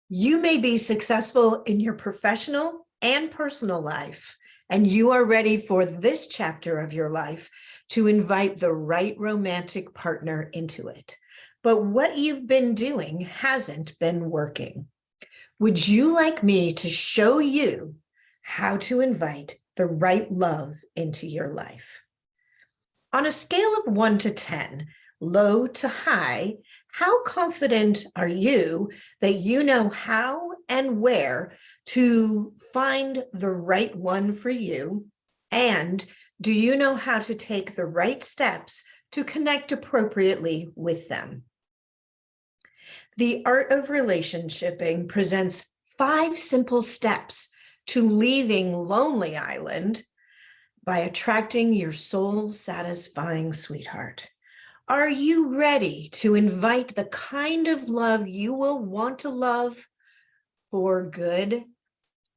You may be successful in your professional and personal life, and you are ready for this chapter of your life to invite the right romantic partner into it. But what you've been doing hasn't been working. Would you like me to show you how to invite the right love into your life? On a scale of 1 to 10, low to high, how confident are you that you know how and where to find the right one for you? And do you know how to take the right steps to connect appropriately with them? The Art of Relationshiping presents 5 simple steps to leaving Lonely Island by attracting your soul-satisfying sweetheart. Are you ready to invite the kind of love you will want to love for good?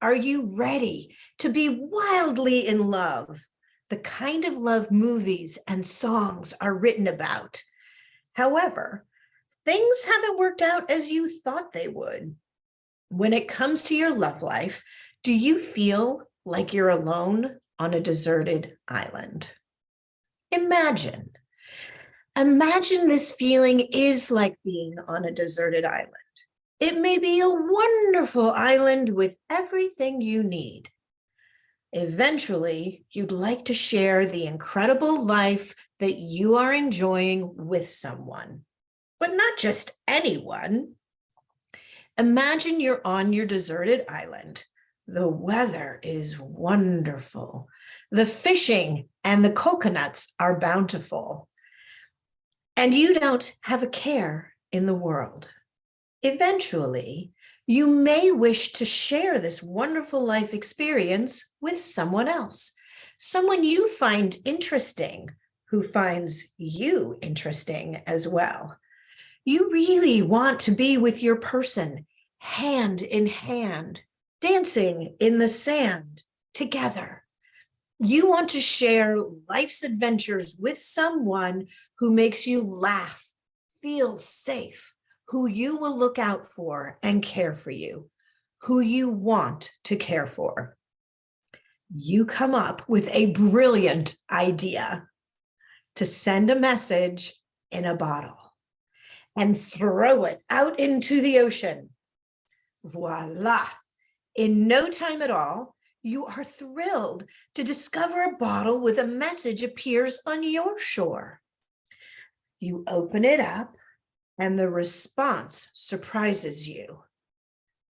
Are you ready to be wildly in love, the kind of love movies and songs are written about? However, things haven't worked out as you thought they would. When it comes to your love life, do you feel like you're alone on a deserted island? Imagine this feeling is like being on a deserted island. It may be a wonderful island with everything you need. Eventually, you'd like to share the incredible life that you are enjoying with someone, but not just anyone. Imagine you're on your deserted island. The weather is wonderful. The fishing and the coconuts are bountiful. And you don't have a care in the world. Eventually, you may wish to share this wonderful life experience with someone else, someone you find interesting, who finds you interesting as well. You really want to be with your person, hand in hand, dancing in the sand together. You want to share life's adventures with someone who makes you laugh, feel safe, who you will look out for and care for you, who you want to care for. You come up with a brilliant idea to send a message in a bottle and throw it out into the ocean. Voila! In no time at all, you are thrilled to discover a bottle with a message appears on your shore. You open it up and the response surprises you,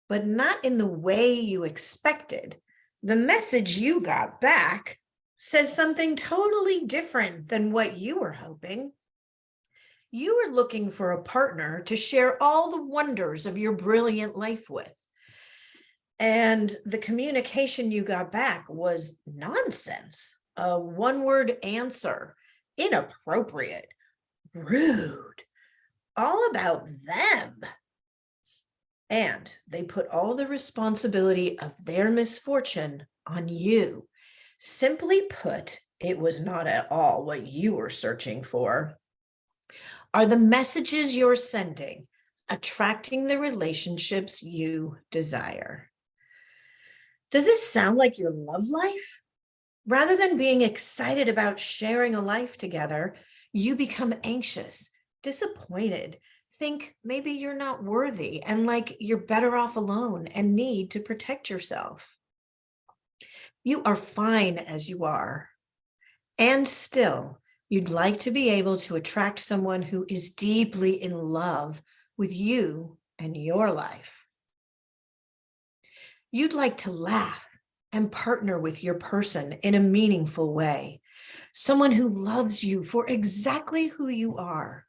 but not in the way you expected. The message you got back says something totally different than what you were hoping. You were looking for a partner to share all the wonders of your brilliant life with. And the communication you got back was nonsense, a one-word answer, inappropriate, rude, all about them. And they put all the responsibility of their misfortune on you. Simply put, it was not at all what you were searching for. Are the messages you're sending attracting the relationships you desire? Does this sound like your love life? Rather than being excited about sharing a life together, you become anxious, disappointed, think maybe you're not worthy and like you're better off alone and need to protect yourself. You are fine as you are. And still, you'd like to be able to attract someone who is deeply in love with you and your life. You'd like to laugh and partner with your person in a meaningful way, someone who loves you for exactly who you are.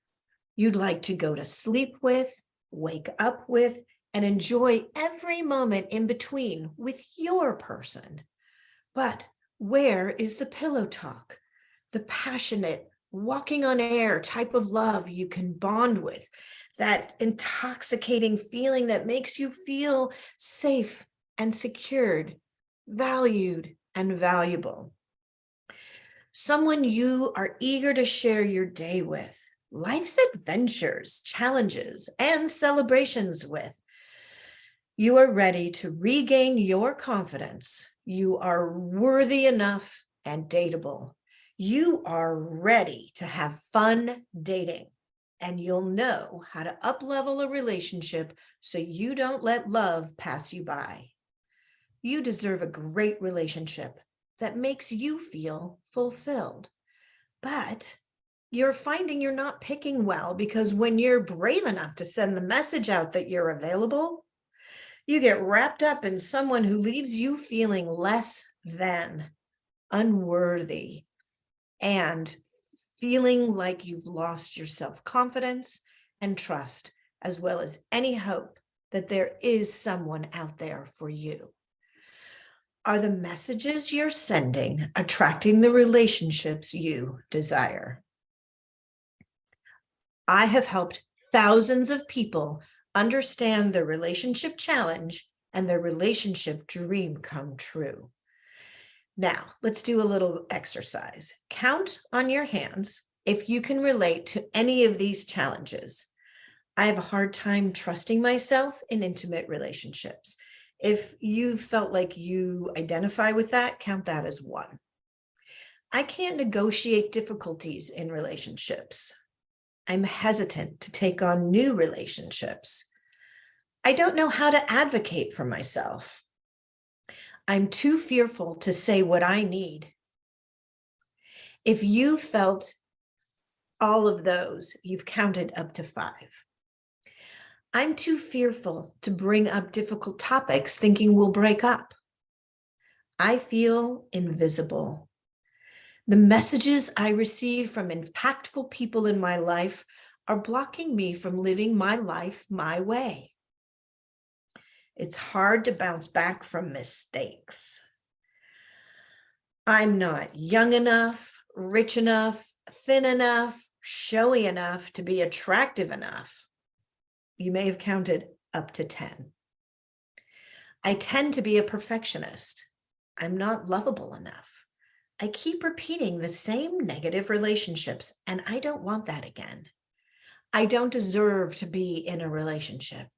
You'd like to go to sleep with, wake up with, and enjoy every moment in between with your person. But where is the pillow talk, the passionate, walking on air type of love you can bond with, that intoxicating feeling that makes you feel safe and secured, valued and valuable? Someone you are eager to share your day with, life's adventures, challenges, and celebrations with. You are ready to regain your confidence. You are worthy enough and dateable. You are ready to have fun dating, and you'll know how to up-level a relationship so you don't let love pass you by. You deserve a great relationship that makes you feel fulfilled. But you're finding you're not picking well because when you're brave enough to send the message out that you're available, you get wrapped up in someone who leaves you feeling less than, unworthy, and feeling like you've lost your self-confidence and trust, as well as any hope that there is someone out there for you. Are the messages you're sending attracting the relationships you desire? I have helped thousands of people understand their relationship challenge and their relationship dream come true. Now, let's do a little exercise. Count on your hands if you can relate to any of these challenges. I have a hard time trusting myself in intimate relationships. If you felt like you identify with that, count that as 1. I can't negotiate difficulties in relationships. I'm hesitant to take on new relationships. I don't know how to advocate for myself. I'm too fearful to say what I need. If you felt all of those, you've counted up to 5. I'm too fearful to bring up difficult topics thinking we'll break up. I feel invisible. The messages I receive from impactful people in my life are blocking me from living my life my way. It's hard to bounce back from mistakes. I'm not young enough, rich enough, thin enough, showy enough to be attractive enough. You may have counted up to 10. I tend to be a perfectionist. I'm not lovable enough. I keep repeating the same negative relationships, and I don't want that again. I don't deserve to be in a relationship.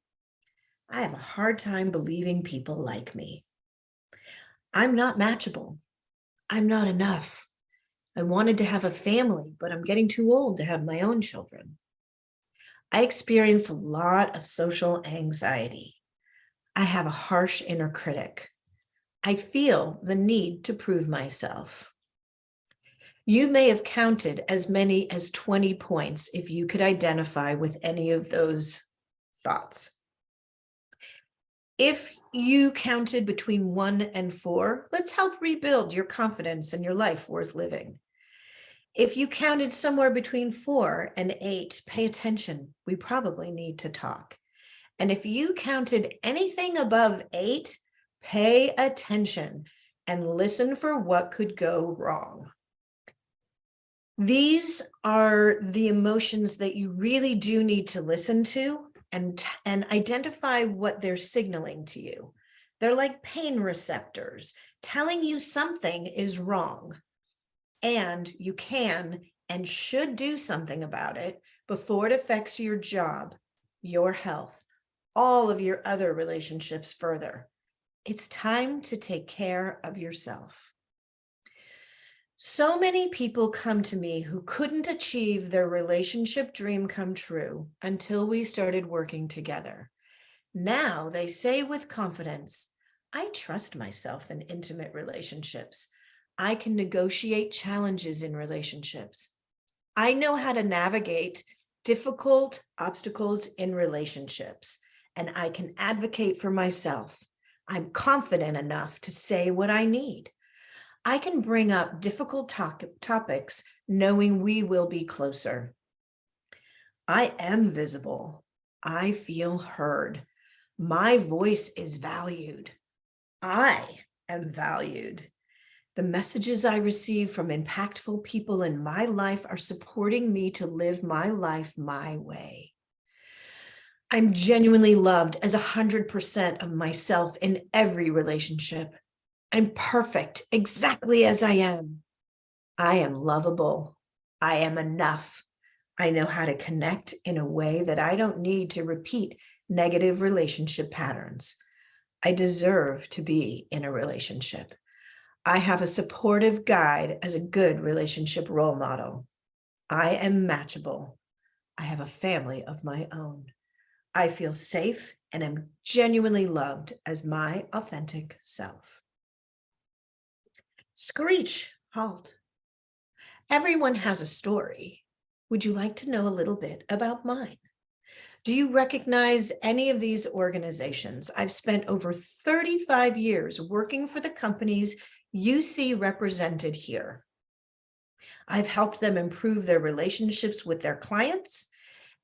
I have a hard time believing people like me. I'm not matchable. I'm not enough. I wanted to have a family, but I'm getting too old to have my own children. I experience a lot of social anxiety. I have a harsh inner critic. I feel the need to prove myself. You may have counted as many as 20 points if you could identify with any of those thoughts. If you counted between 1 and 4, let's help rebuild your confidence and your life worth living. If you counted somewhere between 4 and 8, pay attention. We probably need to talk. And if you counted anything above 8, pay attention and listen for what could go wrong. These are the emotions that you really do need to listen to and identify what they're signaling to you. They're like pain receptors telling you something is wrong, and you can and should do something about it before it affects your job, your health, all of your other relationships further. It's time to take care of yourself. So many people come to me who couldn't achieve their relationship dream come true until we started working together. Now they say with confidence, I trust myself in intimate relationships. I can negotiate challenges in relationships. I know how to navigate difficult obstacles in relationships, and I can advocate for myself. I'm confident enough to say what I need. I can bring up difficult topics knowing we will be closer. I am visible. I feel heard. My voice is valued. I am valued. The messages I receive from impactful people in my life are supporting me to live my life my way. I'm genuinely loved as 100% of myself in every relationship. I'm perfect exactly as I am. I am lovable. I am enough. I know how to connect in a way that I don't need to repeat negative relationship patterns. I deserve to be in a relationship. I have a supportive guide as a good relationship role model. I am matchable. I have a family of my own. I feel safe and am genuinely loved as my authentic self. Screech, halt. Everyone has a story. Would you like to know a little bit about mine? Do you recognize any of these organizations? I've spent over 35 years working for the companies you see represented here. I've helped them improve their relationships with their clients,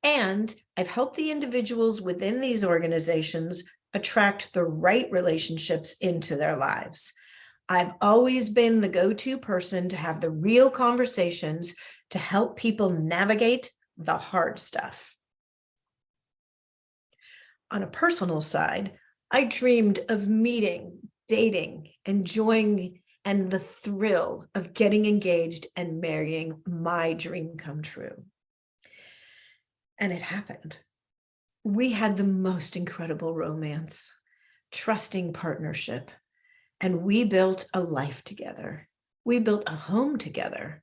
and I've helped the individuals within these organizations attract the right relationships into their lives. I've always been the go-to person to have the real conversations to help people navigate the hard stuff. On a personal side, I dreamed of meeting, dating, enjoying, and the thrill of getting engaged and marrying my dream come true. And it happened. We had the most incredible romance, trusting partnership, and we built a life together. We built a home together.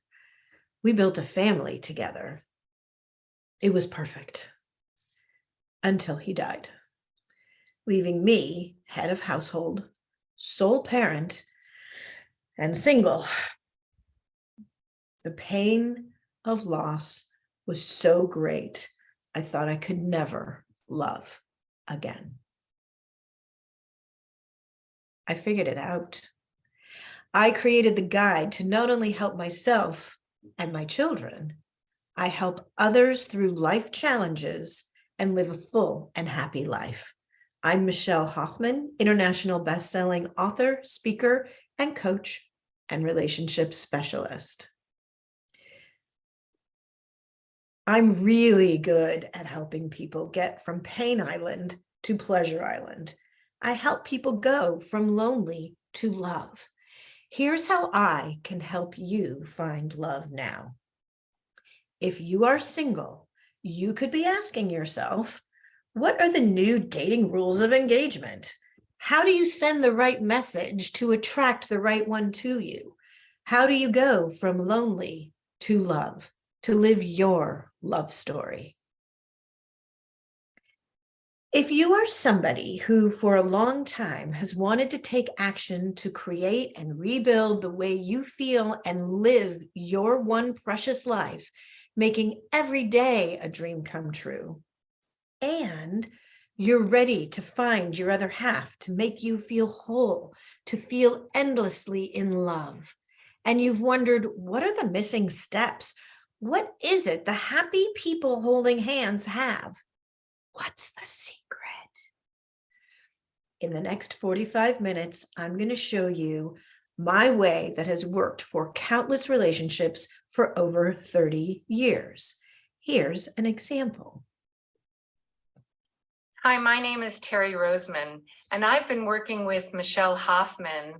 We built a family together. It was perfect until he died, leaving me head of household, sole parent, and single. The pain of loss was so great, I thought I could never love again. I figured it out. I created the guide to not only help myself and my children, I help others through life challenges and live a full and happy life. I'm Michelle Hoffman, international best-selling author, speaker, and coach, and relationship specialist. I'm really good at helping people get from Pain Island to Pleasure Island. I help people go from lonely to love. Here's how I can help you find love now. If you are single, you could be asking yourself, what are the new dating rules of engagement? How do you send the right message to attract the right one to you? How do you go from lonely to love, to live your love story? If you are somebody who for a long time has wanted to take action to create and rebuild the way you feel and live your one precious life, making every day a dream come true, and you're ready to find your other half to make you feel whole, to feel endlessly in love, and you've wondered, what are the missing steps? What is it the happy people holding hands have? What's the secret? In the next 45 minutes, I'm going to show you my way that has worked for countless relationships for over 30 years. Here's an example. Hi, my name is Terry Roseman, and I've been working with Michelle Hoffman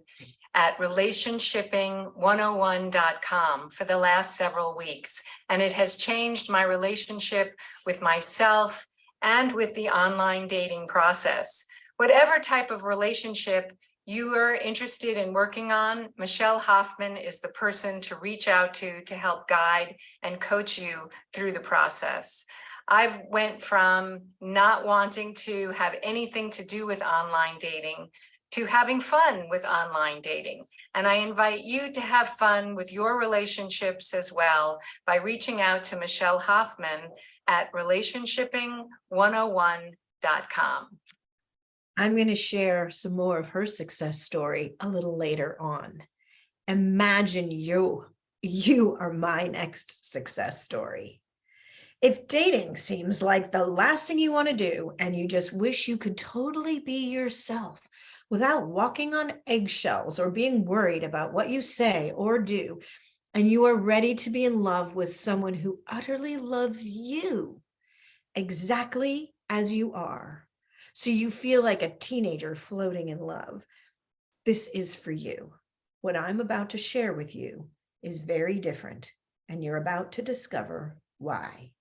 at relationshipping101.com for the last several weeks, and it has changed my relationship with myself and with the online dating process. Whatever type of relationship you are interested in working on, Michelle Hoffman is the person to reach out to help guide and coach you through the process. I've went from not wanting to have anything to do with online dating to having fun with online dating. And I invite you to have fun with your relationships as well by reaching out to Michelle Hoffman at relationshipping101.com. I'm going to share some more of her success story a little later on. Imagine you are my next success story. If dating seems like the last thing you want to do and you just wish you could totally be yourself without walking on eggshells or being worried about what you say or do, and you are ready to be in love with someone who utterly loves you exactly as you are, so you feel like a teenager floating in love, this is for you. What I'm about to share with you is very different, and you're about to discover why.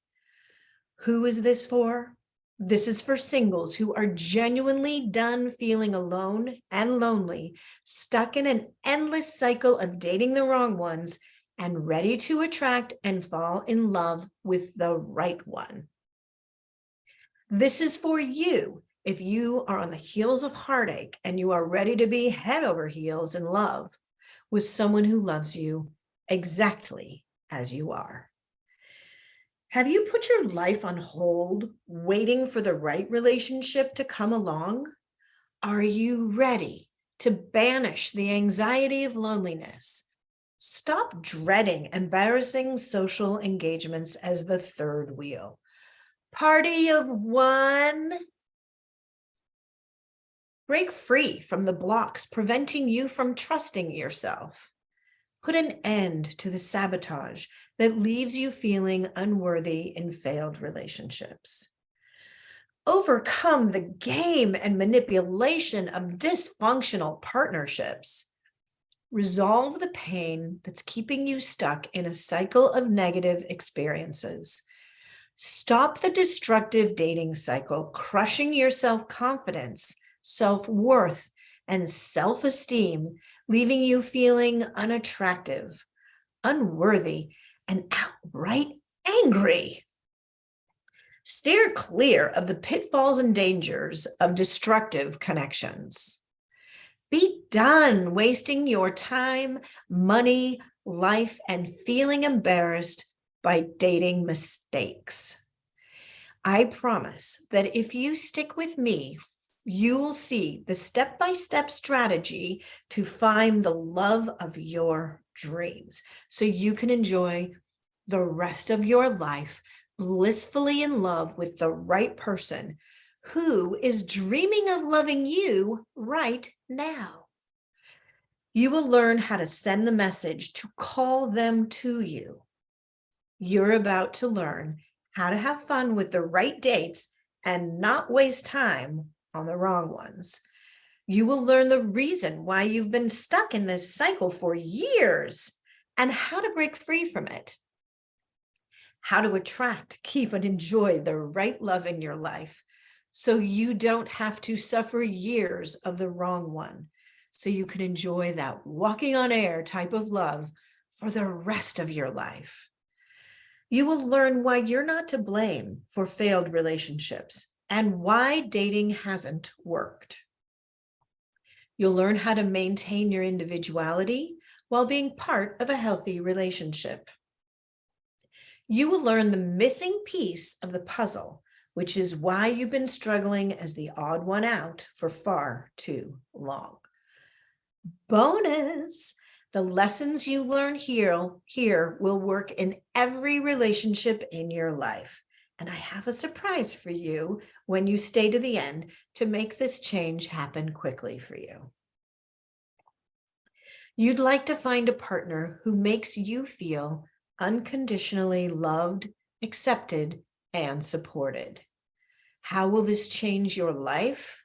Who is this for? This is for singles who are genuinely done feeling alone and lonely, stuck in an endless cycle of dating the wrong ones, and ready to attract and fall in love with the right one. This is for you if you are on the heels of heartache and you are ready to be head over heels in love with someone who loves you exactly as you are. Have you put your life on hold, waiting for the right relationship to come along? Are you ready to banish the anxiety of loneliness? Stop dreading embarrassing social engagements as the third wheel. Party of one. Break free from the blocks preventing you from trusting yourself. Put an end to the sabotage that leaves you feeling unworthy in failed relationships. Overcome the game and manipulation of dysfunctional partnerships. Resolve the pain that's keeping you stuck in a cycle of negative experiences. Stop the destructive dating cycle, crushing your self-confidence, self-worth, and self-esteem, leaving you feeling unattractive, unworthy, and outright angry. Steer clear of the pitfalls and dangers of destructive connections. Be done wasting your time, money, life, and feeling embarrassed by dating mistakes. I promise that if you stick with me, you will see the step-by-step strategy to find the love of your dreams so you can enjoy the rest of your life blissfully in love with the right person who is dreaming of loving you right now. You will learn how to send the message to call them to you. You're about to learn how to have fun with the right dates and not waste time on the wrong ones. You will learn the reason why you've been stuck in this cycle for years and how to break free from it. How to attract, keep, and enjoy the right love in your life so you don't have to suffer years of the wrong one, so you can enjoy that walking on air type of love for the rest of your life. You will learn why you're not to blame for failed relationships and why dating hasn't worked. You'll learn how to maintain your individuality while being part of a healthy relationship. You will learn the missing piece of the puzzle, which is why you've been struggling as the odd one out for far too long. Bonus, the lessons you learn here will work in every relationship in your life. And I have a surprise for you when you stay to the end to make this change happen quickly for you. You'd like to find a partner who makes you feel unconditionally loved, accepted, and supported. How will this change your life?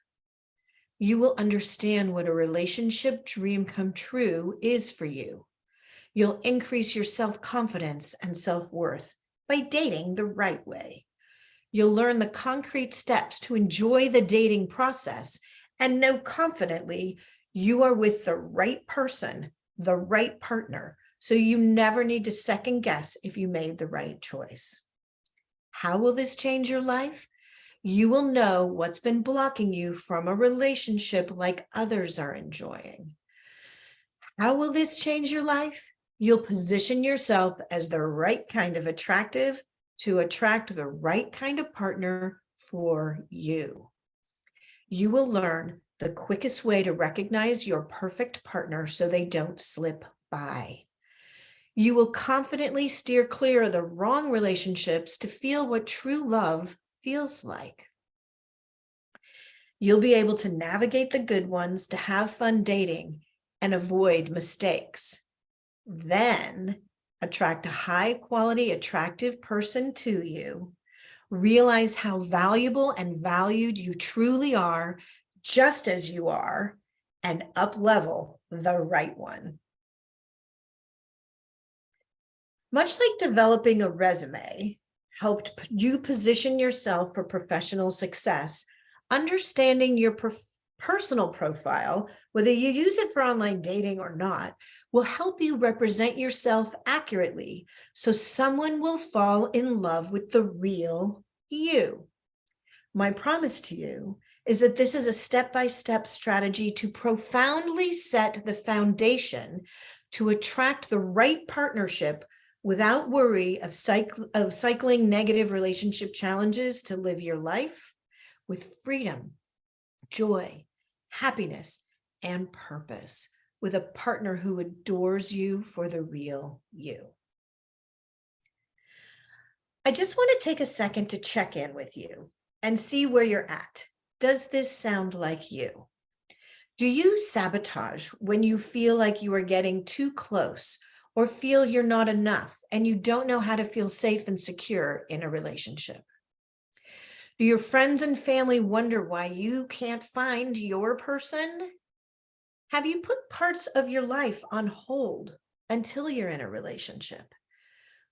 You will understand what a relationship dream come true is for you. You'll increase your self-confidence and self-worth by dating the right way. You'll learn the concrete steps to enjoy the dating process and know confidently you are with the right person, the right partner, so you never need to second guess if you made the right choice. How will this change your life? You will know what's been blocking you from a relationship like others are enjoying. How will this change your life? You'll position yourself as the right kind of attractive to attract the right kind of partner for you. You will learn the quickest way to recognize your perfect partner so they don't slip by. You will confidently steer clear of the wrong relationships to feel what true love feels like. You'll be able to navigate the good ones to have fun dating and avoid mistakes. Then attract a high quality, attractive person to you. Realize how valuable and valued you truly are, just as you are, and up-level the right one. Much like developing a resume, helped you position yourself for professional success, understanding your personal profile, whether you use it for online dating or not, will help you represent yourself accurately so someone will fall in love with the real you. My promise to you is that this is a step-by-step strategy to profoundly set the foundation to attract the right partnership without worry of cycling negative relationship challenges to live your life with freedom, joy, happiness, and purpose, with a partner who adores you for the real you. I just want to take a second to check in with you and see where you're at. Does this sound like you? Do you sabotage when you feel like you are getting too close or feel you're not enough and you don't know how to feel safe and secure in a relationship? Do your friends and family wonder why you can't find your person? Have you put parts of your life on hold until you're in a relationship?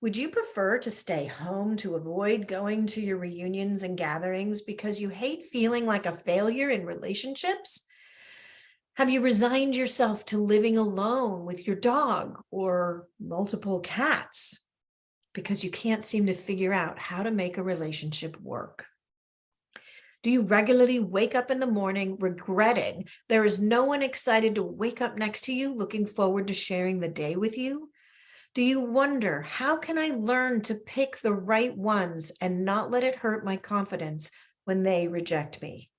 Would you prefer to stay home to avoid going to your reunions and gatherings because you hate feeling like a failure in relationships? Have you resigned yourself to living alone with your dog or multiple cats because you can't seem to figure out how to make a relationship work? Do you regularly wake up in the morning regretting there is no one excited to wake up next to you, looking forward to sharing the day with you? Do you wonder, how can I learn to pick the right ones and not let it hurt my confidence when they reject me?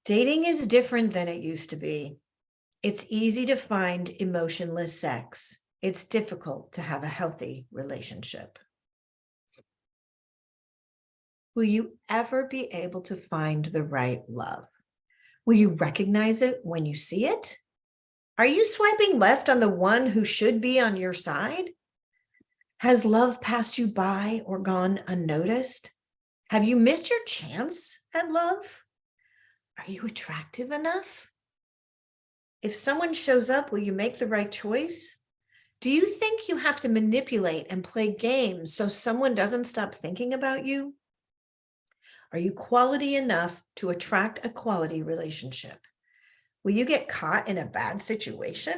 Dating is different than it used to be. It's easy to find emotionless sex. It's difficult to have a healthy relationship. Will you ever be able to find the right love? Will you recognize it when you see it? Are you swiping left on the one who should be on your side? Has love passed you by or gone unnoticed? Have you missed your chance at love? Are you attractive enough? If someone shows up, will you make the right choice? Do you think you have to manipulate and play games so someone doesn't stop thinking about you? Are you quality enough to attract a quality relationship? Will you get caught in a bad situation?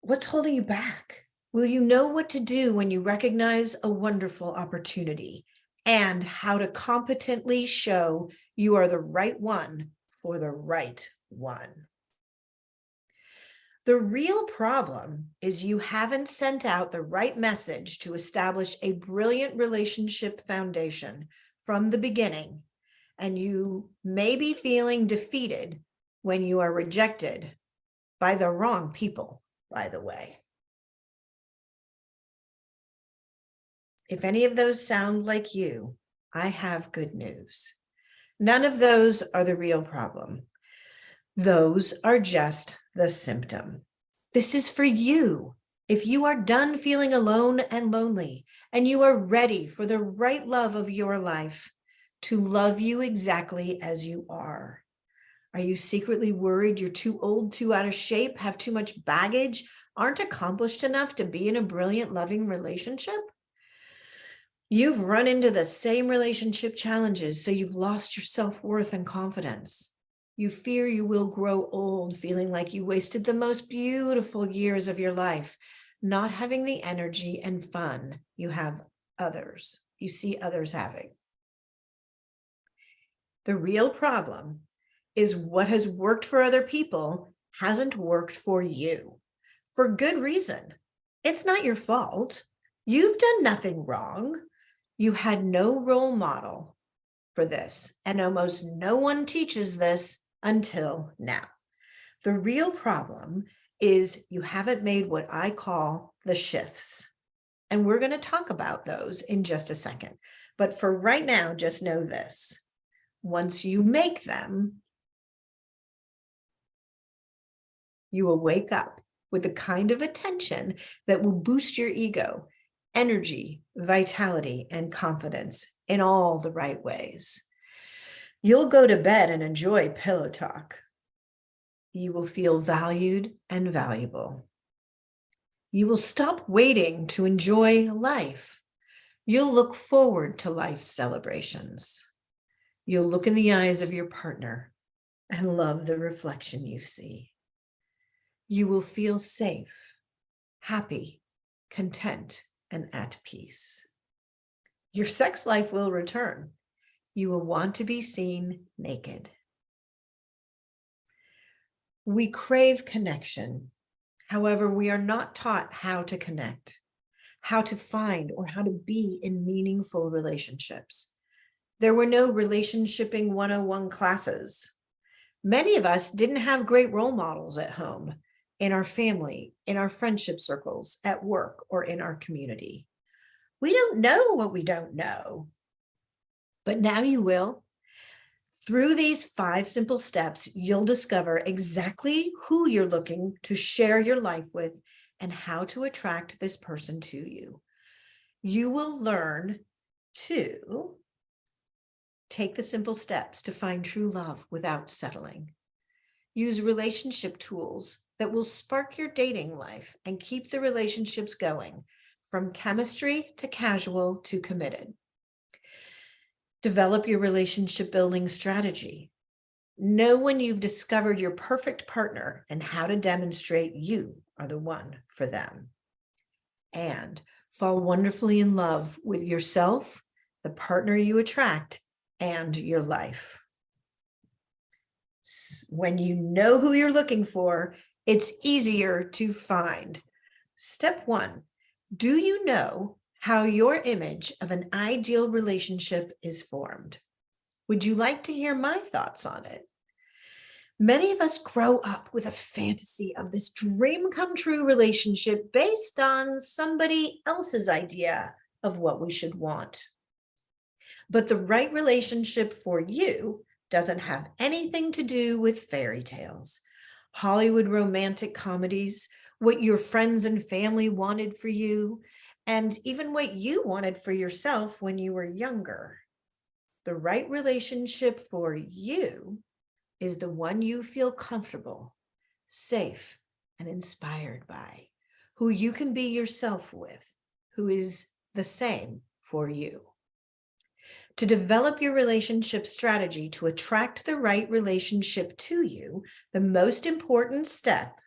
What's holding you back? Will you know what to do when you recognize a wonderful opportunity and how to competently show you are the right one for the right one? The real problem is you haven't sent out the right message to establish a brilliant relationship foundation from the beginning, and you may be feeling defeated when you are rejected by the wrong people, by the way. If any of those sound like you, I have good news. None of those are the real problem. Those are just the symptom. This is for you. If you are done feeling alone and lonely, and you are ready for the right love of your life to love you exactly as you are. Are you secretly worried you're too old, too out of shape, have too much baggage, aren't accomplished enough to be in a brilliant, loving relationship? You've run into the same relationship challenges, so you've lost your self-worth and confidence. You fear you will grow old, feeling like you wasted the most beautiful years of your life, not having the energy and fun you see others having. The real problem is what has worked for other people hasn't worked for you, for good reason. It's not your fault. You've done nothing wrong. You had no role model for this, and almost no one teaches this until now. The real problem is you haven't made what I call the shifts. And we're going to talk about those in just a second. But for right now, just know this. Once you make them, you will wake up with the kind of attention that will boost your ego, energy, vitality, and confidence in all the right ways. You'll go to bed and enjoy pillow talk. You will feel valued and valuable. You will stop waiting to enjoy life. You'll look forward to life's celebrations. You'll look in the eyes of your partner and love the reflection you see. You will feel safe, happy, content, and at peace. Your sex life will return. You will want to be seen naked. We crave connection. However, we are not taught how to connect, how to find, or how to be in meaningful relationships. There were no relationshiping 101 classes. Many of us didn't have great role models at home, in our family, in our friendship circles, at work, or in our community. We don't know what we don't know, but now you will. Through these 5 simple steps, you'll discover exactly who you're looking to share your life with and how to attract this person to you. You will learn to take the simple steps to find true love without settling. Use relationship tools that will spark your dating life and keep the relationships going, from chemistry to casual to committed. Develop your relationship building strategy. Know when you've discovered your perfect partner and how to demonstrate you are the one for them. And fall wonderfully in love with yourself, the partner you attract, and your life. When you know who you're looking for, it's easier to find. Step 1, do you know how your image of an ideal relationship is formed? Would you like to hear my thoughts on it? Many of us grow up with a fantasy of this dream come true relationship based on somebody else's idea of what we should want. But the right relationship for you doesn't have anything to do with fairy tales, Hollywood romantic comedies, what your friends and family wanted for you, and even what you wanted for yourself when you were younger. The right relationship for you is the one you feel comfortable, safe, and inspired by, who you can be yourself with, who is the same for you. To develop your relationship strategy to attract the right relationship to you, the most important step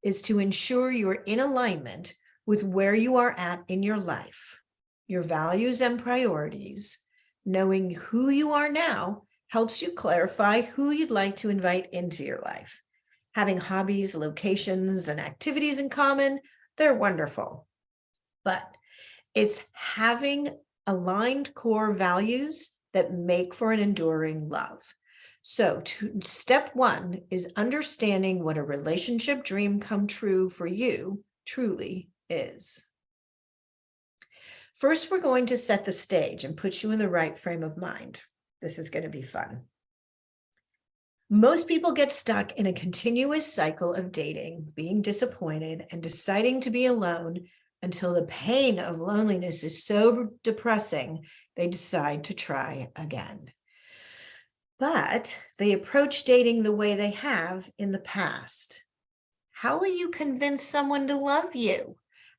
is to ensure you're in alignment with where you are at in your life, your values and priorities. Knowing who you are now helps you clarify who you'd like to invite into your life. Having hobbies, locations, and activities in common, they're wonderful. But it's having aligned core values that make for an enduring love. So step 1 is understanding what a relationship dream come true for you truly is. First, we're going to set the stage and put you in the right frame of mind. This is going to be fun. Most people get stuck in a continuous cycle of dating, being disappointed, and deciding to be alone until the pain of loneliness is so depressing, they decide to try again. But they approach dating the way they have in the past. How will you convince someone to love you?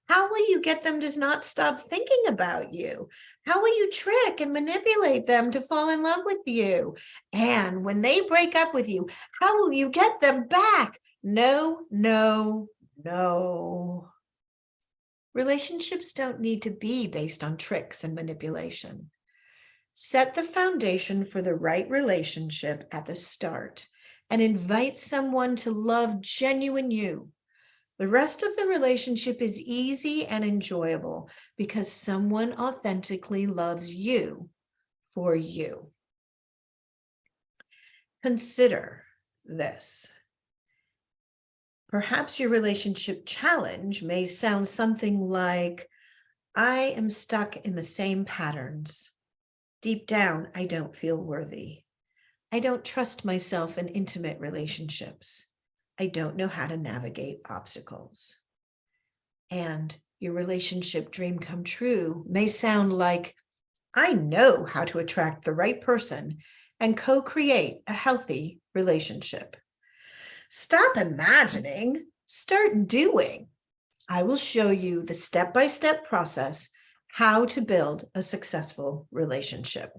How will you get them to not stop thinking about you? How will you trick and manipulate them to fall in love with you? And when they break up with you, how will you get them back? No, no, no. Relationships don't need to be based on tricks and manipulation. Set the foundation for the right relationship at the start and invite someone to love genuine you. The rest of the relationship is easy and enjoyable because someone authentically loves you for you. Consider this. Perhaps your relationship challenge may sound something like, I am stuck in the same patterns. Deep down, I don't feel worthy. I don't trust myself in intimate relationships. I don't know how to navigate obstacles. And your relationship dream come true may sound like, I know how to attract the right person and co-create a healthy relationship. Stop imagining, start doing. I will show you the step-by-step process how to build a successful relationship.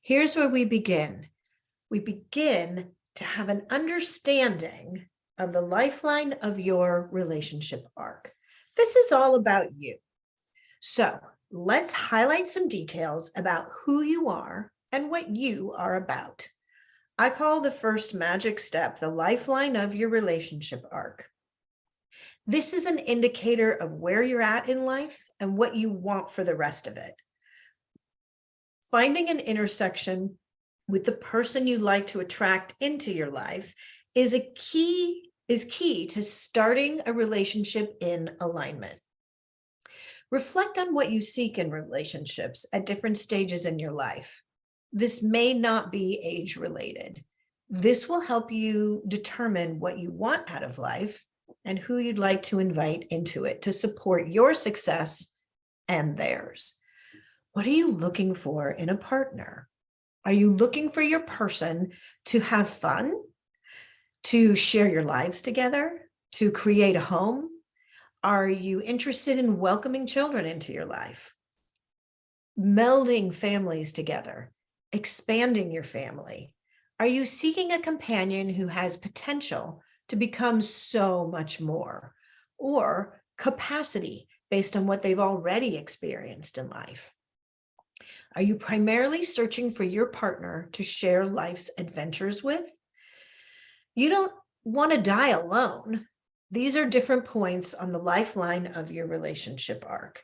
Here's where we begin. We begin to have an understanding of the lifeline of your relationship arc. This is all about you. So let's highlight some details about who you are and what you are about. I call the first magic step the lifeline of your relationship arc. This is an indicator of where you're at in life and what you want for the rest of it. Finding an intersection with the person you'd like to attract into your life is key to starting a relationship in alignment. Reflect on what you seek in relationships at different stages in your life. This may not be age related. This will help you determine what you want out of life and who you'd like to invite into it to support your success and theirs. What are you looking for in a partner? Are you looking for your person to have fun, to share your lives together, to create a home? Are you interested in welcoming children into your life? Melding families together, expanding your family? Are you seeking a companion who has potential to become so much more, or capacity based on what they've already experienced in life? Are you primarily searching for your partner to share life's adventures with? You don't want to die alone. These are different points on the lifeline of your relationship arc.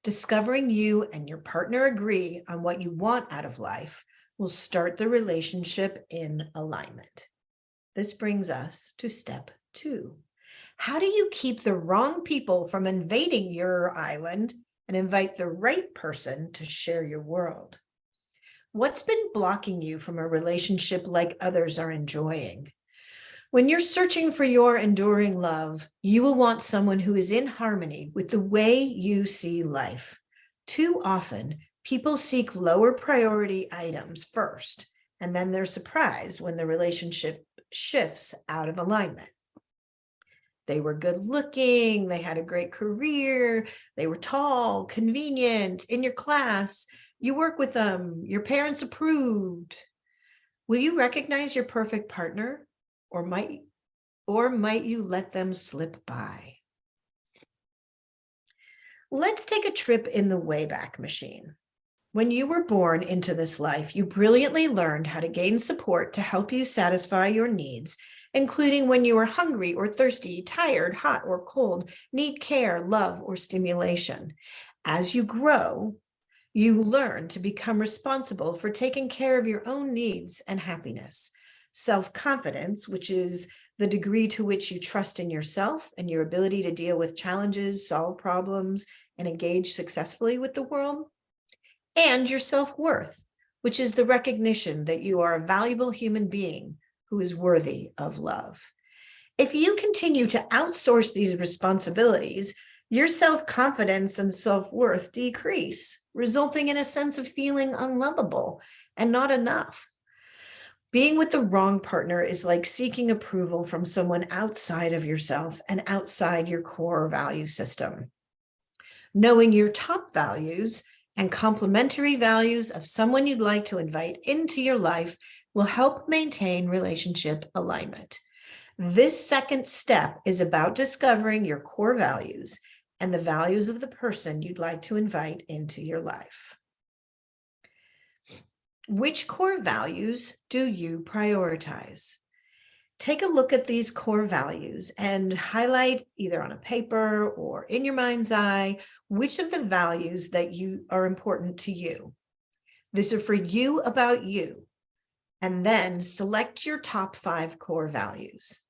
Discovering you and your partner agree on what you want out of life will start the relationship in alignment. This brings us to step 2. How do you keep the wrong people from invading your island and invite the right person to share your world? What's been blocking you from a relationship like others are enjoying? When you're searching for your enduring love, you will want someone who is in harmony with the way you see life. Too often, people seek lower priority items first, and then they're surprised when the relationship shifts out of alignment. They were good looking, they had a great career, they were tall, convenient, in your class, you work with them, your parents approved. Will you recognize your perfect partner, or might you let them slip by? Let's take a trip in the Wayback Machine. When you were born into this life, you brilliantly learned how to gain support to help you satisfy your needs, including when you are hungry or thirsty, tired, hot or cold, need care, love, or stimulation. As you grow, you learn to become responsible for taking care of your own needs and happiness. Self-confidence, which is the degree to which you trust in yourself and your ability to deal with challenges, solve problems, and engage successfully with the world. And your self-worth, which is the recognition that you are a valuable human being who is worthy of love. If you continue to outsource these responsibilities, your self-confidence and self-worth decrease, resulting in a sense of feeling unlovable and not enough. Being with the wrong partner is like seeking approval from someone outside of yourself and outside your core value system. Knowing your top values and complementary values of someone you'd like to invite into your life will help maintain relationship alignment. This second step is about discovering your core values and the values of the person you'd like to invite into your life. Which core values do you prioritize? Take a look at these core values and highlight either on a paper or in your mind's eye which of the values that you are important to you. These are for you about you. And then select your top 5 core values.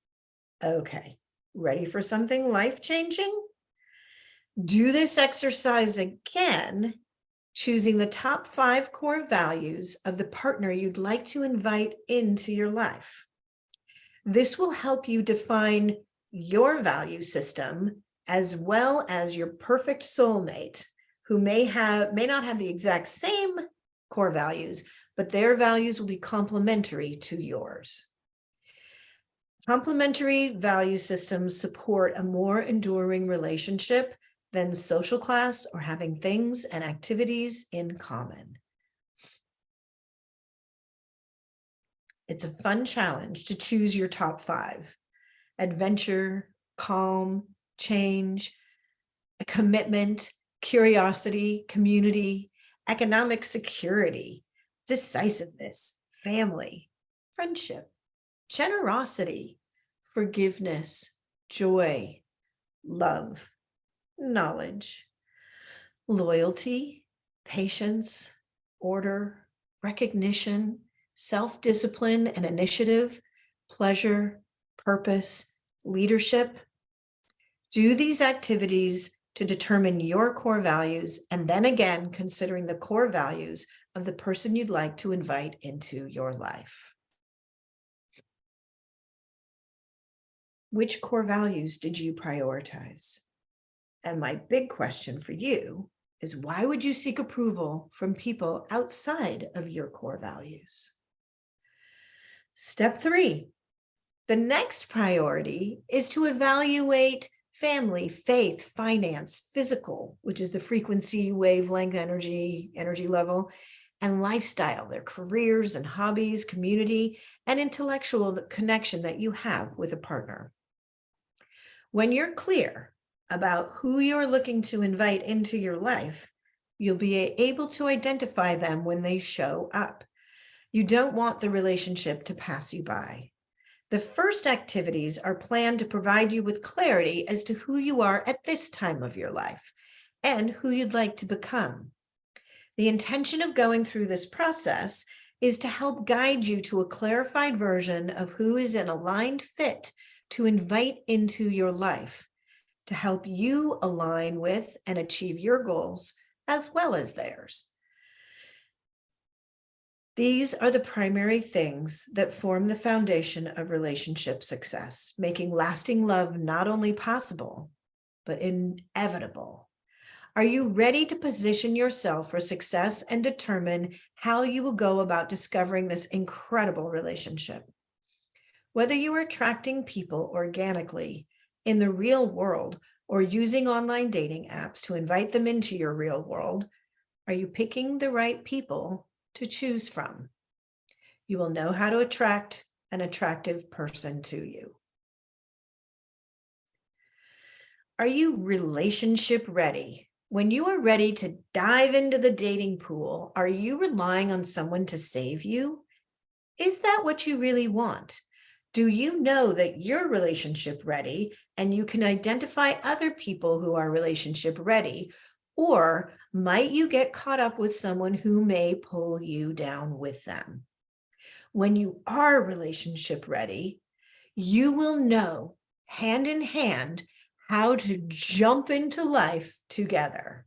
Okay, ready for something life-changing? Do this exercise again, choosing the top 5 core values of the partner you'd like to invite into your life. This will help you define your value system as well as your perfect soulmate, who may not have the exact same core values, but their values will be complementary to yours. Complementary value systems support a more enduring relationship then social class or having things and activities in common. It's a fun challenge to choose your top 5. Adventure, calm, change, a commitment, curiosity, community, economic security, decisiveness, family, friendship, generosity, forgiveness, joy, love, knowledge, loyalty, patience, order, recognition, self-discipline and initiative, pleasure, purpose, leadership. Do these activities to determine your core values, and then again, considering the core values of the person you'd like to invite into your life. Which core values did you prioritize? And my big question for you is, why would you seek approval from people outside of your core values? Step 3, the next priority is to evaluate family, faith, finance, physical, which is the frequency, wavelength, energy level, and lifestyle, their careers and hobbies, community, and intellectual connection that you have with a partner. When you're clear about who you're looking to invite into your life, you'll be able to identify them when they show up. You don't want the relationship to pass you by. The first activities are planned to provide you with clarity as to who you are at this time of your life and who you'd like to become. The intention of going through this process is to help guide you to a clarified version of who is an aligned fit to invite into your life, to help you align with and achieve your goals as well as theirs. These are the primary things that form the foundation of relationship success, making lasting love not only possible, but inevitable. Are you ready to position yourself for success and determine how you will go about discovering this incredible relationship? Whether you are attracting people organically in the real world or using online dating apps to invite them into your real world, are you picking the right people to choose from? You will know how to attract an attractive person to you. Are you relationship ready? When you are ready to dive into the dating pool, are you relying on someone to save you? Is that what you really want? Do you know that you're relationship ready and you can identify other people who are relationship ready? Or might you get caught up with someone who may pull you down with them? When you are relationship ready, you will know hand in hand how to jump into life together.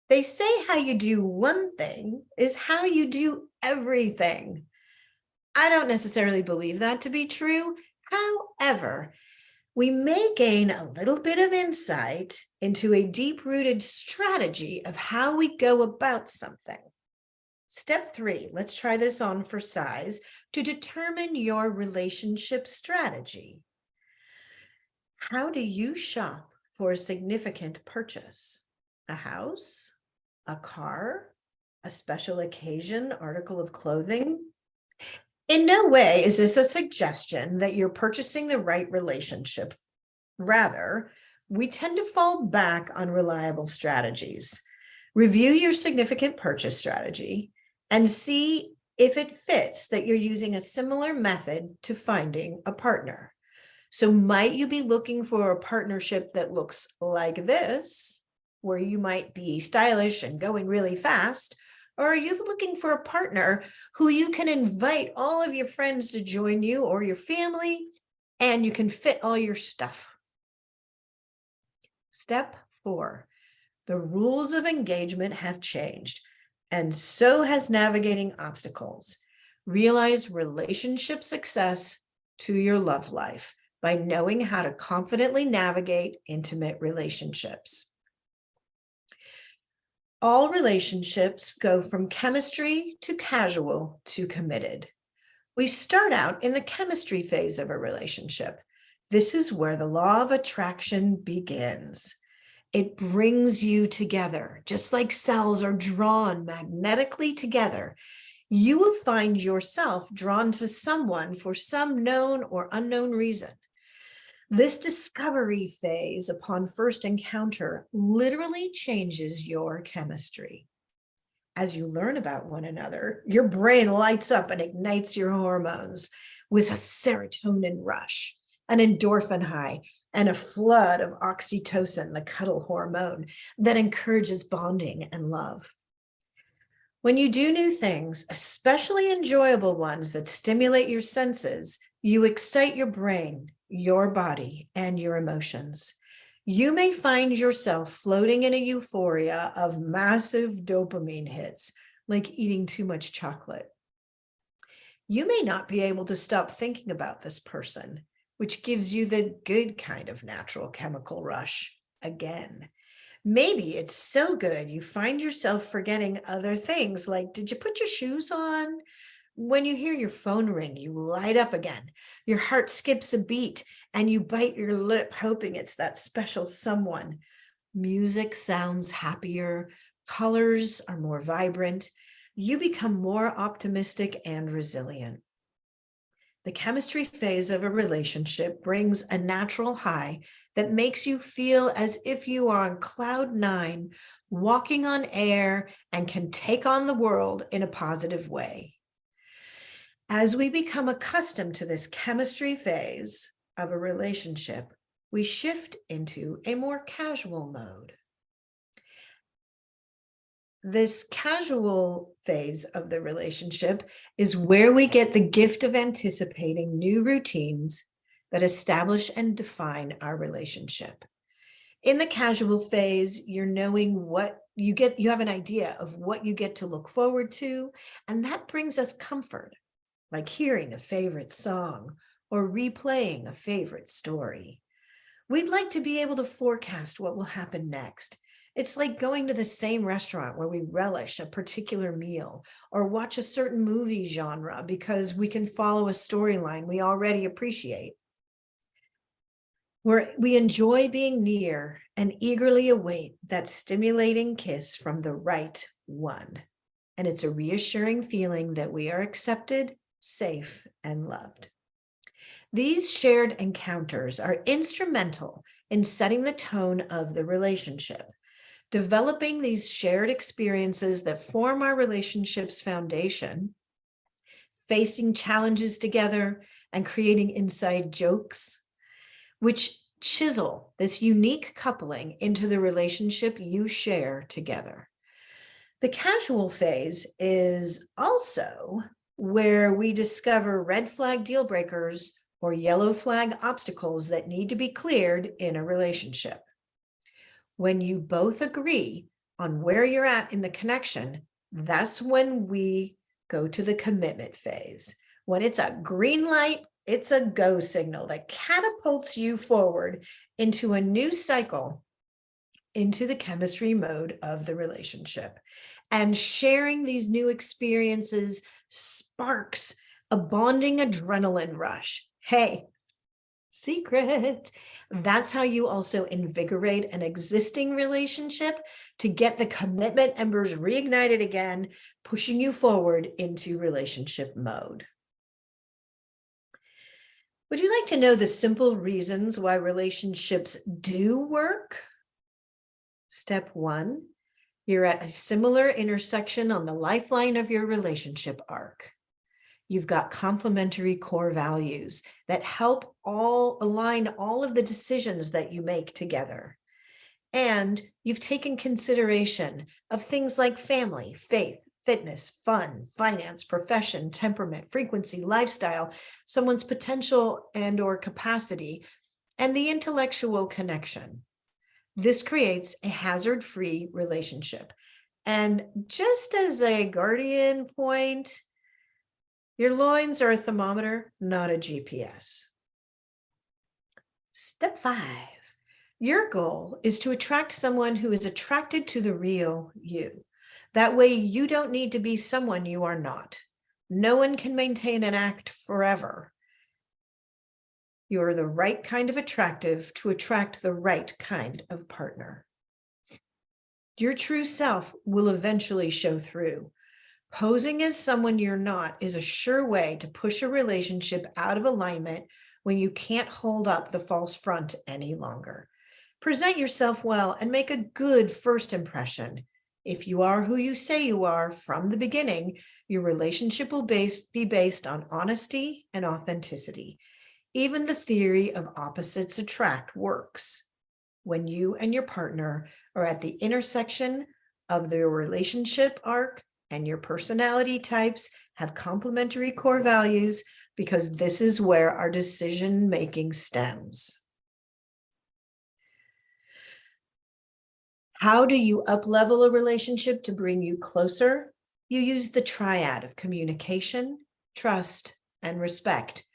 They say how you do one thing is how you do everything. I don't necessarily believe that to be true. However, we may gain a little bit of insight into a deep-rooted strategy of how we go about something. Step 3, let's try this on for size to determine your relationship strategy. How do you shop for a significant purchase? A house, a car, a special occasion, article of clothing? In no way is this a suggestion that you're purchasing the right relationship. Rather, we tend to fall back on reliable strategies. Review your significant purchase strategy and see if it fits that you're using a similar method to finding a partner. So might you be looking for a partnership that looks like this, where you might be stylish and going really fast? Or are you looking for a partner who you can invite all of your friends to join you or your family, and you can fit all your stuff? Step 4, the rules of engagement have changed, and so has navigating obstacles. Realize relationship success to your love life by knowing how to confidently navigate intimate relationships. All relationships go from chemistry to casual to committed. We start out in the chemistry phase of a relationship, This is where the law of attraction begins. It brings you together, just like cells are drawn magnetically together. You will find yourself drawn to someone for some known or unknown reason. This discovery phase upon first encounter literally changes your chemistry. As you learn about one another, your brain lights up and ignites your hormones with a serotonin rush, an endorphin high, and a flood of oxytocin, the cuddle hormone that encourages bonding and love. When you do new things, especially enjoyable ones that stimulate your senses, you excite your brain, your body, and your emotions. You may find yourself floating in a euphoria of massive dopamine hits, like eating too much chocolate. You may not be able to stop thinking about this person, which gives you the good kind of natural chemical rush again. Maybe it's so good you find yourself forgetting other things like, did you put your shoes on? When you hear your phone ring, you light up again. Your heart skips a beat and you bite your lip, hoping it's that special someone. Music sounds happier. Colors are more vibrant. You become more optimistic and resilient. The chemistry phase of a relationship brings a natural high that makes you feel as if you are on cloud nine, walking on air, and can take on the world in a positive way. As we become accustomed to this chemistry phase of a relationship, we shift into a more casual mode. This casual phase of the relationship is where we get the gift of anticipating new routines that establish and define our relationship. In the casual phase, you're knowing what you get, you have an idea of what you get to look forward to, and that brings us comfort, like hearing a favorite song or replaying a favorite story. We'd like to be able to forecast what will happen next. It's like going to the same restaurant where we relish a particular meal or watch a certain movie genre because we can follow a storyline we already appreciate. We enjoy being near and eagerly await that stimulating kiss from the right one. And it's a reassuring feeling that we are accepted, safe, and loved. These shared encounters are instrumental in setting the tone of the relationship. Developing these shared experiences that form our relationship's foundation, facing challenges together, and creating inside jokes, which chisel this unique coupling into the relationship you share together. The casual phase is also where we discover red flag deal breakers or yellow flag obstacles that need to be cleared in a relationship. When you both agree on where you're at in the connection, that's when we go to the commitment phase. When it's a green light, it's a go signal that catapults you forward into a new cycle, into the chemistry mode of the relationship. And sharing these new experiences sparks a bonding adrenaline rush. Hey, secret. That's how you also invigorate an existing relationship to get the commitment embers reignited again, pushing you forward into relationship mode. Would you like to know the simple reasons why relationships do work? Step 1, you're at a similar intersection on the lifeline of your relationship arc. You've got complementary core values that help align all of the decisions that you make together. And you've taken consideration of things like family, faith, fitness, fun, finance, profession, temperament, frequency, lifestyle, someone's potential and or capacity, and the intellectual connection. This creates a hazard-free relationship. And just as a guardian point, your loins are a thermometer, not a GPS. Step 5. Your goal is to attract someone who is attracted to the real you. That way you don't need to be someone you are not. No one can maintain an act forever. You're the right kind of attractive to attract the right kind of partner. Your true self will eventually show through. Posing as someone you're not is a sure way to push a relationship out of alignment when you can't hold up the false front any longer. Present yourself well and make a good first impression. If you are who you say you are from the beginning, your relationship will be based on honesty and authenticity. Even the theory of opposites attract works. When you and your partner are at the intersection of their relationship arc and your personality types have complementary core values, because this is where our decision making stems. How do you up-level a relationship to bring you closer? You use the triad of communication, trust, and respect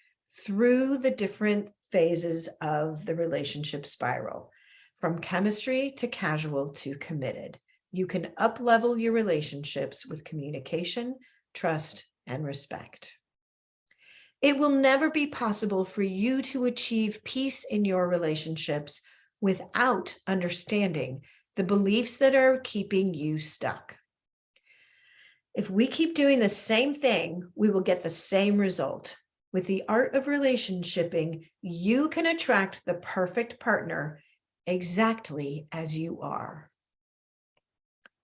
through the different phases of the relationship spiral, from chemistry to casual to committed. You can up-level your relationships with communication, trust, and respect. It will never be possible for you to achieve peace in your relationships without understanding the beliefs that are keeping you stuck. If we keep doing the same thing, we will get the same result. With the art of relationshiping, you can attract the perfect partner exactly as you are.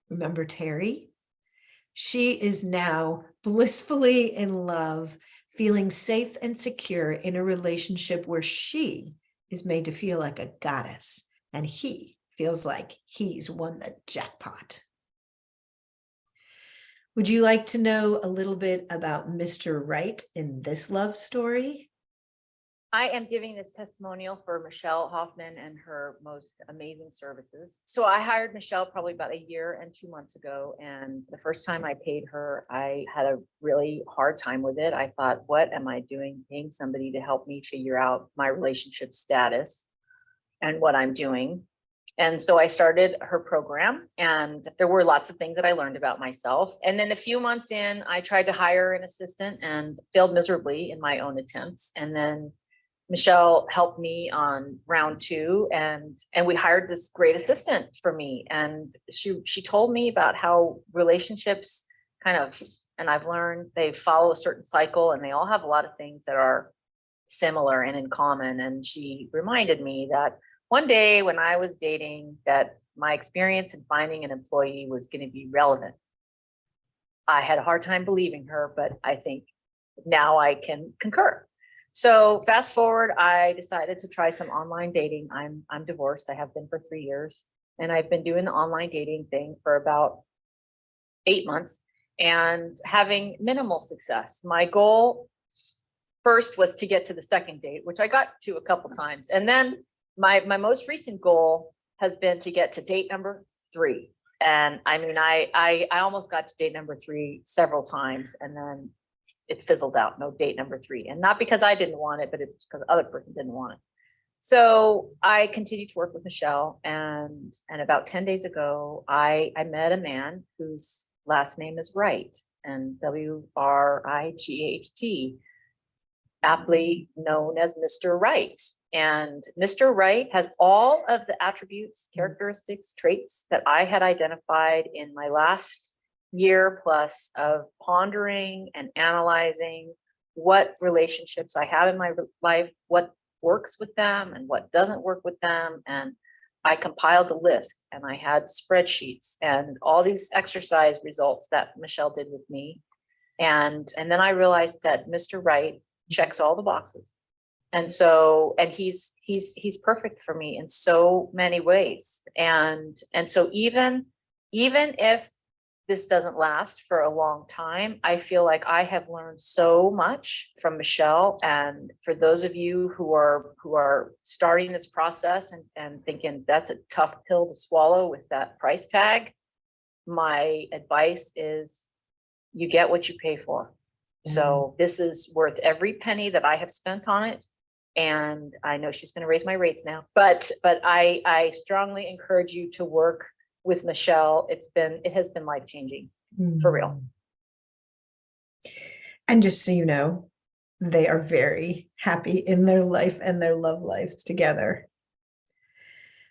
Remember Terry? She is now blissfully in love, feeling safe and secure in a relationship where she is made to feel like a goddess and he feels like he's won the jackpot. Would you like to know a little bit about Mr. Right in this love story? I am giving this testimonial for Michelle Hoffman and her most amazing services. So I hired Michelle probably about 1 year and 2 months ago. And the first time I paid her, I had a really hard time with it. I thought, what am I doing paying somebody to help me figure out my relationship status and what I'm doing? And so I started her program, and there were lots of things that I learned about myself. And then a few months in, I tried to hire an assistant and failed miserably in my own attempts. And then Michelle helped me on round 2, and we hired this great assistant for me. And she told me about how relationships kind of, and I've learned they follow a certain cycle, and they all have a lot of things that are similar and in common. And she reminded me that one day when I was dating, that my experience in finding an employee was going to be relevant. I had a hard time believing her, but I think now I can concur. So fast forward, I decided to try some online dating. I'm divorced. I have been for 3 years, and I've been doing the online dating thing for about 8 months and having minimal success. My goal first was to get to the second date, which I got to a couple times. And then my most recent goal has been to get to date number 3. And I mean, I almost got to date number 3 several times, and then it fizzled out, no date number 3. And not because I didn't want it, but it's because the other person didn't want it. So I continued to work with Michelle, and about 10 days ago, I met a man whose last name is Wright, and Wright, aptly known as Mr. Right. And Mr. Right has all of the attributes, characteristics, traits that I had identified in my last year plus of pondering and analyzing what relationships I have in my life, what works with them and what doesn't work with them. And I compiled a list, and I had spreadsheets and all these exercise results that Michelle did with me. And then I realized that Mr. Right checks all the boxes. And so, and he's perfect for me in so many ways. And so even if this doesn't last for a long time, I feel like I have learned so much from Michelle. And for those of you who are starting this process and thinking that's a tough pill to swallow with that price tag, my advice is you get what you pay for. So this is worth every penny that I have spent on it. And I know she's going to raise my rates now, but I strongly encourage you to work with Michelle. It has been life-changing for real. And just so you know, They are very happy in their life and their love lives together.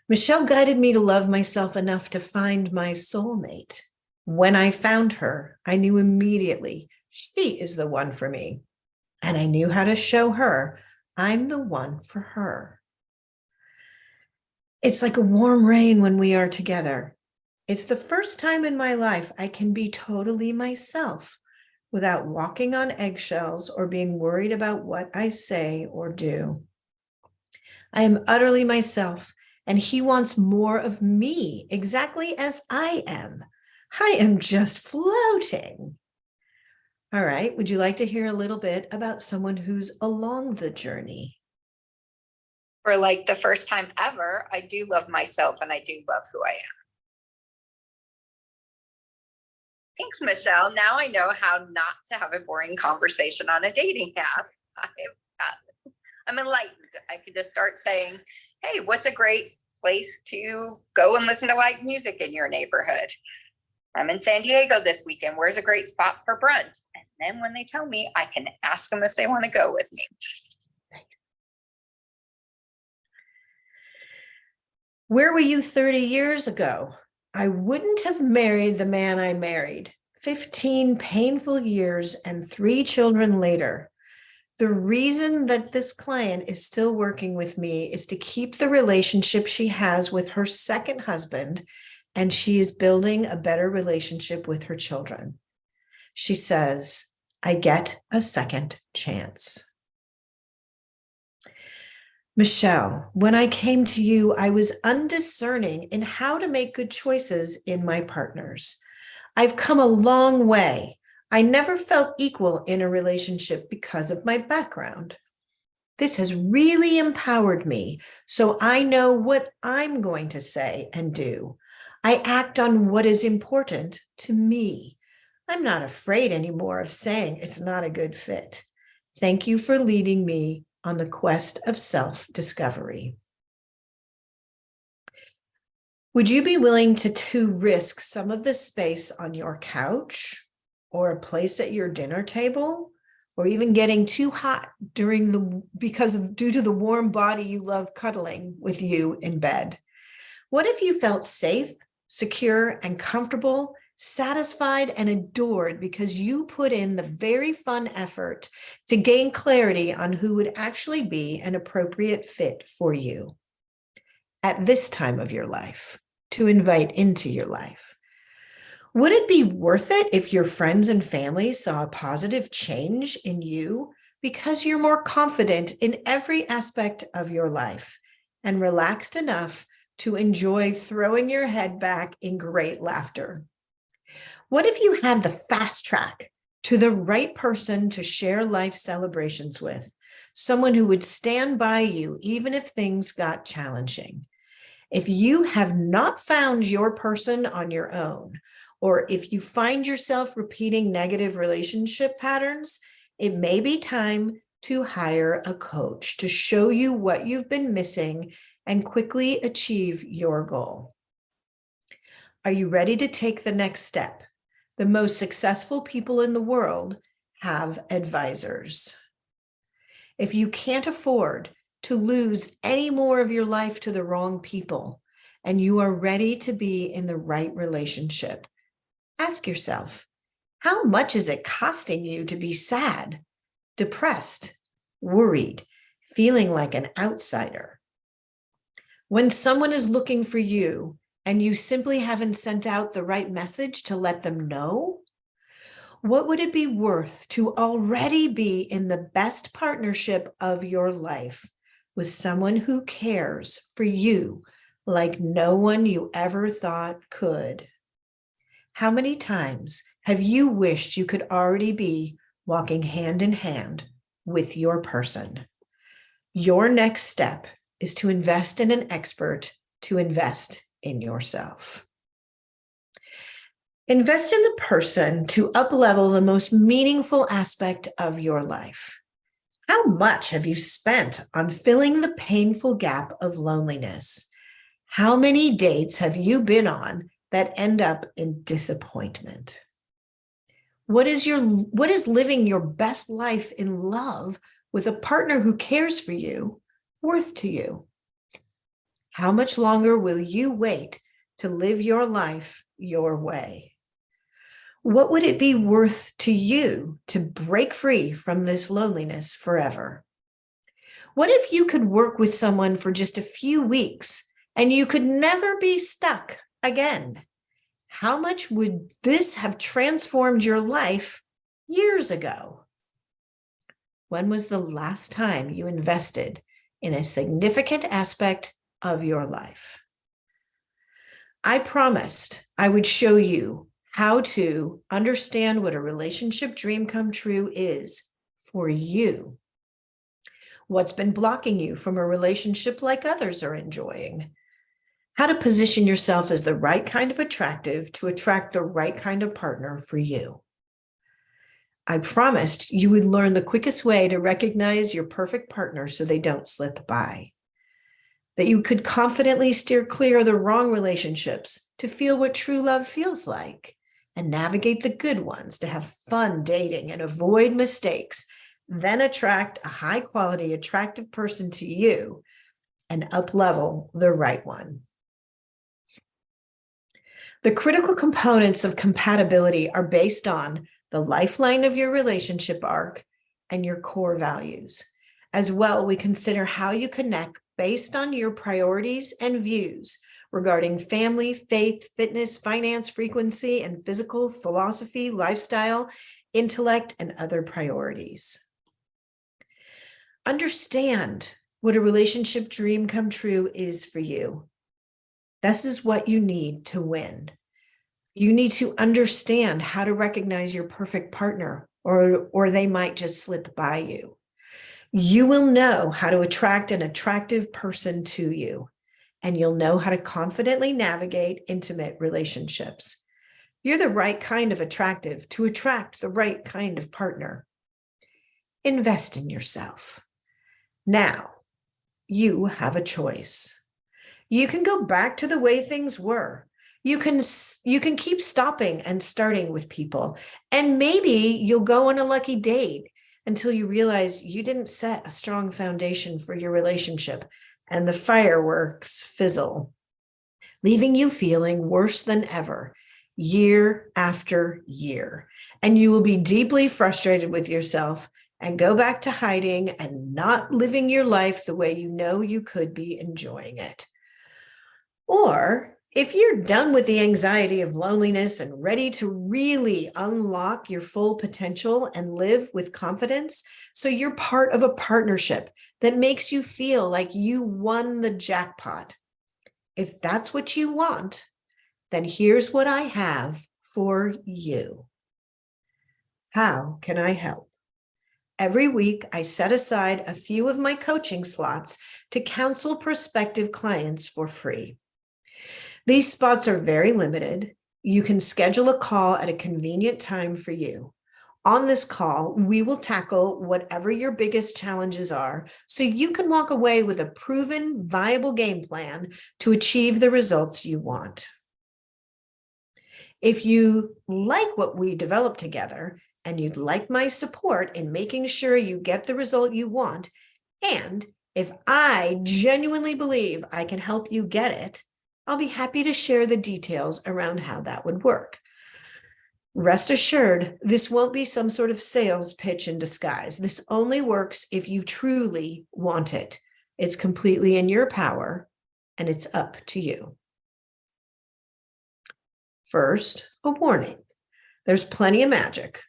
Michelle guided me to love myself enough to find my soulmate. When I found her, I knew immediately she is the one for me. And I knew how to show her I'm the one for her. It's like a warm rain when we are together. It's the first time in my life I can be totally myself without walking on eggshells or being worried about what I say or do. I am utterly myself, and he wants more of me exactly as I am. I am just floating. All right, would you like to hear a little bit about someone who's along the journey? For like the first time ever, I do love myself and I do love who I am. Thanks, Michelle. Now I know how not to have a boring conversation on a dating app. I'm enlightened. I could just start saying, hey, what's a great place to go and listen to live music in your neighborhood? I'm in San Diego this weekend. Where's a great spot for brunch? And then when they tell me, I can ask them if they want to go with me. Where were you 30 years ago? I wouldn't have married the man I married. 15 painful years and 3 children later. The reason that this client is still working with me is to keep the relationship she has with her second husband, and she is building a better relationship with her children. She says, I get a second chance. Michelle, when I came to you, I was undiscerning in how to make good choices in my partners. I've come a long way. I never felt equal in a relationship because of my background. This has really empowered me, so I know what I'm going to say and do. I act on what is important to me. I'm not afraid anymore of saying it's not a good fit. Thank you for leading me on the quest of self-discovery. Would you be willing to risk some of the space on your couch or a place at your dinner table, or even getting too hot due to the warm body you love cuddling with you in bed? What if you felt safe, secure, and comfortable, satisfied and adored because you put in the very fun effort to gain clarity on who would actually be an appropriate fit for you at this time of your life, to invite into your life? Would it be worth it if your friends and family saw a positive change in you because you're more confident in every aspect of your life and relaxed enough to enjoy throwing your head back in great laughter? What if you had the fast track to the right person to share life celebrations with, someone who would stand by you even if things got challenging? If you have not found your person on your own, or if you find yourself repeating negative relationship patterns, it may be time to hire a coach to show you what you've been missing and quickly achieve your goal. Are you ready to take the next step? The most successful people in the world have advisors. If you can't afford to lose any more of your life to the wrong people, and you are ready to be in the right relationship, ask yourself, how much is it costing you to be sad, depressed, worried, feeling like an outsider? When someone is looking for you and you simply haven't sent out the right message to let them know, what would it be worth to already be in the best partnership of your life with someone who cares for you like no one you ever thought could? How many times have you wished you could already be walking hand in hand with your person? Your next step is to invest in an expert to invest in yourself. Invest in the person to up-level the most meaningful aspect of your life. How much have you spent on filling the painful gap of loneliness? How many dates have you been on that end up in disappointment? What is living your best life in love with a partner who cares for you worth to you? How much longer will you wait to live your life your way? What would it be worth to you to break free from this loneliness forever? What if you could work with someone for just a few weeks and you could never be stuck again? How much would this have transformed your life years ago? When was the last time you invested in a significant aspect of your life? I promised I would show you how to understand what a relationship dream come true is for you. What's been blocking you from a relationship like others are enjoying? How to position yourself as the right kind of attractive to attract the right kind of partner for you. I promised you would learn the quickest way to recognize your perfect partner so they don't slip by. That you could confidently steer clear of the wrong relationships to feel what true love feels like and navigate the good ones to have fun dating and avoid mistakes, then attract a high quality, attractive person to you and up-level the right one. The critical components of compatibility are based on the lifeline of your relationship arc and your core values. As well, we consider how you connect based on your priorities and views regarding family, faith, fitness, finance, frequency, and physical, philosophy, lifestyle, intellect, and other priorities. Understand what a relationship dream come true is for you. This is what you need to win. You need to understand how to recognize your perfect partner, or they might just slip by you. You will know how to attract an attractive person to you, and you'll know how to confidently navigate intimate relationships. You're the right kind of attractive to attract the right kind of partner. Invest in yourself. Now, you have a choice. You can go back to the way things were. You can keep stopping and starting with people, and maybe you'll go on a lucky date until you realize you didn't set a strong foundation for your relationship and the fireworks fizzle, leaving you feeling worse than ever year after year. And you will be deeply frustrated with yourself and go back to hiding and not living your life the way you know you could be enjoying it. Or if you're done with the anxiety of loneliness and ready to really unlock your full potential and live with confidence, so you're part of a partnership that makes you feel like you won the jackpot. If that's what you want, then here's what I have for you. How can I help? Every week, I set aside a few of my coaching slots to counsel prospective clients for free. These spots are very limited. You can schedule a call at a convenient time for you. On this call, we will tackle whatever your biggest challenges are so you can walk away with a proven, viable game plan to achieve the results you want. If you like what we developed together and you'd like my support in making sure you get the result you want, and if I genuinely believe I can help you get it, I'll be happy to share the details around how that would work. Rest assured, this won't be some sort of sales pitch in disguise. This only works if you truly want it. It's completely in your power, and it's up to you. First, a warning. There's plenty of magic.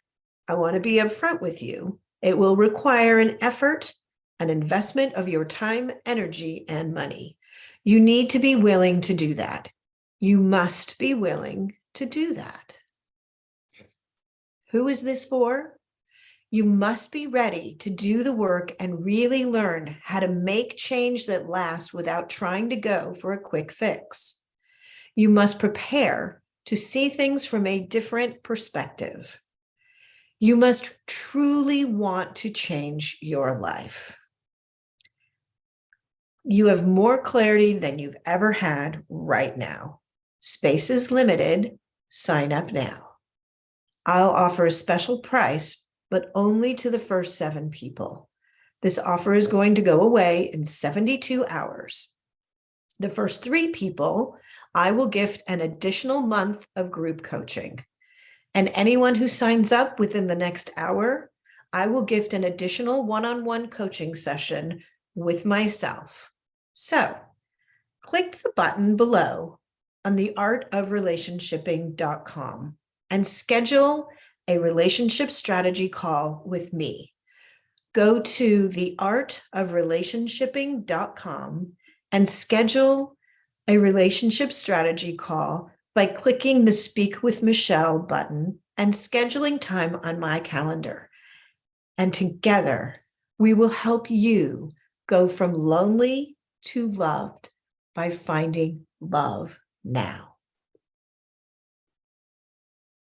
I want to be upfront with you. It will require an effort, an investment of your time, energy, and money. You need to be willing to do that. You must be willing to do that. Who is this for? You must be ready to do the work and really learn how to make change that lasts without trying to go for a quick fix. You must prepare to see things from a different perspective. You must truly want to change your life. You have more clarity than you've ever had right now. Space is limited. Sign up now. I'll offer a special price, but only to the first 7 people. This offer is going to go away in 72 hours. The first 3 people, I will gift an additional month of group coaching. And anyone who signs up within the next hour, I will gift an additional one-on-one coaching session with myself. So click the button below on theartofrelationshipping.com and schedule a relationship strategy call with me. Go to theartofrelationshipping.com and schedule a relationship strategy call by clicking the Speak with Michelle button and scheduling time on my calendar. And together, we will help you go from lonely to loved by finding love now.